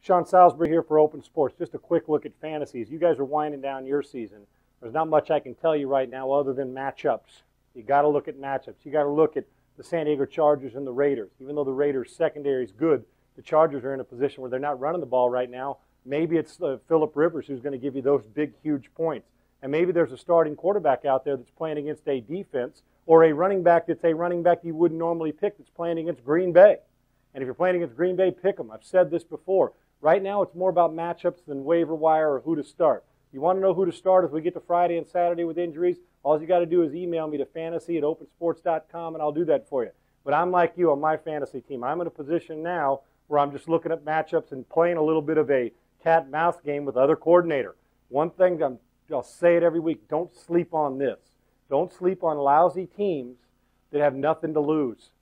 Sean Salisbury here for Open Sports. Just a quick look at fantasies. You guys are winding down your season. There's not much I can tell you right now other than matchups. You got to look at matchups. You got to look at the San Diego Chargers and the Raiders. Even though the Raiders' secondary is good, the Chargers are in a position where they're not running the ball right now. Maybe it's Phillip Rivers who's going to give you those big, huge points. And maybe there's a starting quarterback out there that's playing against a defense or a running back that's a running back you wouldn't normally pick that's playing against Green Bay. And if you're playing against Green Bay, pick them. I've said this before. Right now, it's more about matchups than waiver wire or who to start. You want to know who to start as we get to Friday and Saturday with injuries? All you got to do is email me to fantasy@opensports.com, and I'll do that for you. But I'm like you on my fantasy team. I'm in a position now where I'm just looking at matchups and playing a little bit of a cat-and-mouse game with other coordinator. One thing, I'll say it every week, don't sleep on this. Don't sleep on lousy teams that have nothing to lose.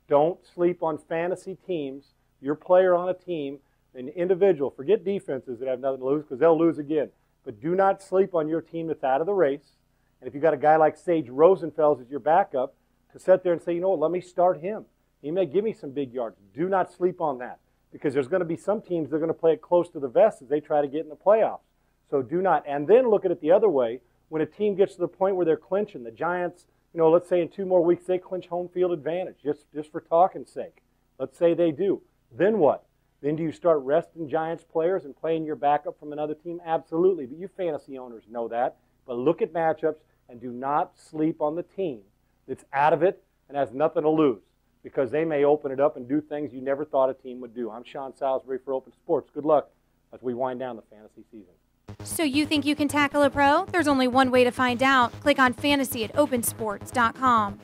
Don't sleep on fantasy teams, your player on a team, an individual. Forget defenses that have nothing to lose because they'll lose again. But do not sleep on your team that's out of the race. And if you've got a guy like Sage Rosenfels as your backup, to sit there and say, you know what, let me start him. He may give me some big yards. Do not sleep on that because there's going to be some teams that are going to play it close to the vest as they try to get in the playoffs. So do not. And then look at it the other way. When a team gets to the point where they're clinching, the Giants, let's say in 2 more weeks they clinch home field advantage, just for talking's sake. Let's say they do. Then what? Then do you start resting Giants players and playing your backup from another team? Absolutely. But you fantasy owners know that. But look at matchups and do not sleep on the team that's out of it and has nothing to lose because they may open it up and do things you never thought a team would do. I'm Sean Salisbury for Open Sports. Good luck as we wind down the fantasy season. So you think you can tackle a pro? There's only one way to find out. Click on fantasy@opensports.com.